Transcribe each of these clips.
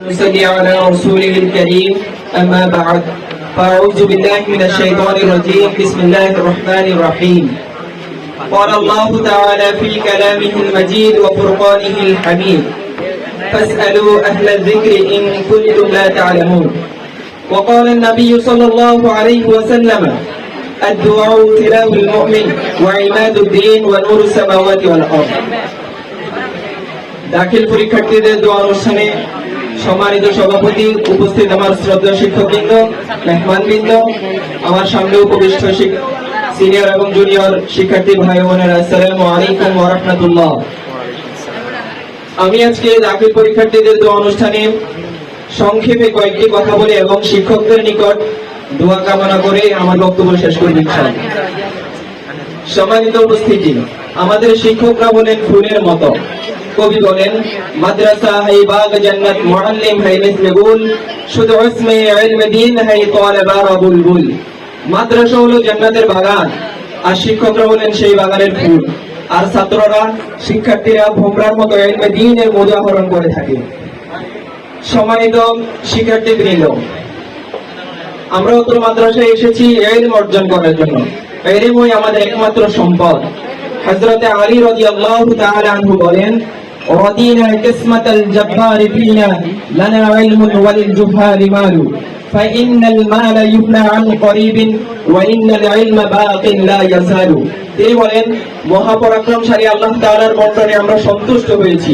نصلي على رسوله الكريم أما بعد فأعوذ بالله من الشيطان الرجيم بسم الله الرحمن الرحيم قال الله تعالى في كلامه المجيد وفرقانه الحميد فاسألوا أهل الذكر إن كنتم لا تعلمون وقال النبي صلى الله عليه وسلم الدعاء سلاح المؤمن وعماد الدين ونور السماوات والأرض দাখিল পরীক্ষার্থীদের দোয়া অনুষ্ঠানে সম্মানিত সভাপতি, উপস্থিত আমার শ্রদ্ধেয় শিক্ষকবৃন্দ, মেহমানবৃন্দ, আমার সামনে উপবিষ্ট সিনিয়র এবং জুনিয়র শিক্ষার্থী ভাই বোনেরা, আসসালামু আলাইকুম ওয়া রাহমাতুল্লাহ। আমি আজকে দাখিল পরীক্ষার্থীদের দোয়া অনুষ্ঠানে সংক্ষেপে কয়েকটি কথা বলে এবং শিক্ষকদের নিকট দোয়া কামনা করে আমার বক্তব্য শেষ করব ইনশাআল্লাহ। সম্মানিত উপস্থিতি, আমাদের শিক্ষকরা বলেন ফুলের মতো। কবি বলেন মাদ্রাসা হাই বাগ জান্নাত মুআল্লিম হাই মিসলে গুল শুধু ইসমে ইলম দ্বীন হাই তালেবা বুলবুল। মাদ্রাসা হলো জান্নাতের বাগান আর শিক্ষকরা হলেন সেই বাগানের ফুল, আর ছাত্ররা শিক্ষার্থীরা ভোমরার মতো ইলমে দ্বীনের মজা আহরণ করে থাকে। সম্মানিত শিক্ষার্থীবৃন্দ, আমরা অত্র মাদ্রাসায় এসেছি ইলম অর্জন করার জন্য। ইলমই আমাদের একমাত্র সম্পদ। হযরত আলী রাদিয়াল্লাহু তাআলা আনহু বলেন রাদিনা কিসমাতাল জাব্বার ফিনা লানা ইলমুন ওয়ালিল জুহালি মালু ফাইন্নাল মালা ইউফনা আন করিবিন ওয়া ইন্নাল ইলমা বাকিন লা ইয়াসালু। তিনি বলেন মহাপরাক্রমশালী আল্লাহ তাআলার বন্টনে আমরা সন্তুষ্ট হয়েছি।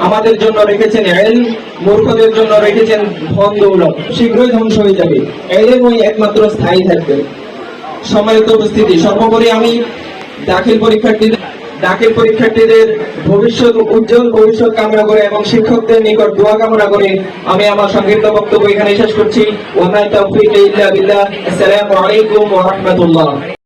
আমাদের জন্য রেখেছেন ইলম, মূর্খদের জন্য রেখেছেন ধন দৌলত, শীঘ্রই ধ্বংস হয়ে যাবে। ইলমই একমাত্র স্থায়ী থাকবে। সম্মানিত উপস্থিতি, সর্বোপরি আমি দাখিল পরীক্ষার্থীদের ভবিষ্যৎ উজ্জ্বল ভবিষ্যৎ কামনা করে এবং শিক্ষকদের নিকট দোয়া কামনা করে আমি আমার সংক্ষিপ্ত বক্তব্য এখানে শেষ করছি। ওয়া মা তাওফীকি ইল্লা বিল্লাহ। আসসালামু আলাইকুম ওয়া রাহমাতুল্লাহ।